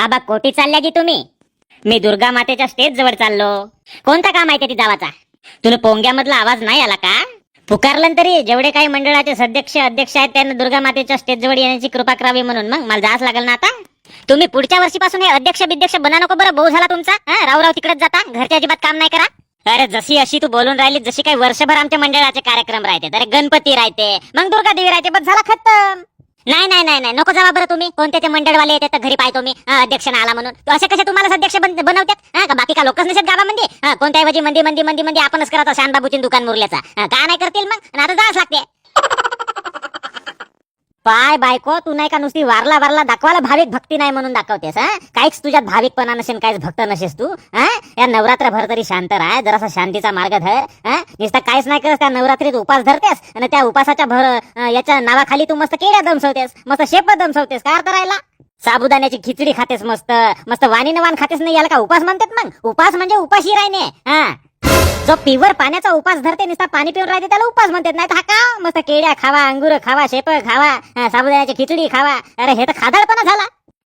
आबा कोटी चालल्या की तुम्ही? मी दुर्गा मातेच्या स्टेज जवळ चाललो. कोणता काम आहे ते जावाचा? तुला पोंग्यामधला आवाज नाही आला का? पुकारलं तरी जेवढे काही मंडळाचे सदस्य अध्यक्ष आहेत त्यांना दुर्गा मातेच्या स्टेज जवळ येण्याची कृपा करावी म्हणून मग मला जास लागेल ना आता. तुम्ही पुढच्या वर्षीपासून हे अध्यक्ष बिध्यक्ष बना नको बरं. भाऊ झाला तुमचा. राव राव तिकडेच जाता. घरच्या अजिबात काम नाही करा. अरे जशी अशी तू बोलून राहिली जशी काही वर्षभर आमच्या मंडळाचे कार्यक्रम राहते. अरे गणपती राहते, मग दुर्गा देवी राहते, बस झाला खतम. नाही नाही नाही नाही नको जावा बरं तुम्ही. कोणते ते मंडळवाले येतात तर घरी पाहतो मी. अध्यक्ष ना आला म्हणून तो असे कसे तुम्हाला अध्यक्ष बनवतात? का बाकी का लोकच नसतात गावामध्ये? कोणत्या ऐवजी मंदी मंदी मंदी मंदी आपणच करत शान बाबूची दुकान मुरल्याचा. का नाही करतील मग? आणि आता जाच लागते. पाय बायको, तू नाही का नुसती वारला वारला दाखवायला भाविक भक्ती नाही म्हणून दाखवतेस? काहीच तुझ्यात भाविकपणा नसेल, काहीच भक्त नसेस तू. या नवरात्रभर तरी शांत राह, जरासा शांतीचा मार्ग धर. नुसतं काहीच नाही करत, त्या नवरात्रीत उपास धरतेस आणि त्या उपासाच्या याच्या नावाखाली तू मस्त केड्या दमसवतेस, मस्त शेप दमसवतेस. काय अर्थ राहिला? साबुदाण्याची खिचडी खातेस, मस्त मस्त वाणीनं वाण खातेस. नाही याला का उपास म्हणतात? मग उपास म्हणजे उपाशी राहणे. जो पिवर पाण्याचा उपास धरते, नुसता पाणी पिऊन राहते, त्याला उपास म्हणतात. नाही तर हा का मस्त केड्या खावा, अंगूर खावा, शेप खावा, साबुदाण्याची खिचडी खावा. अरे हे तर खादाडपणा झाला.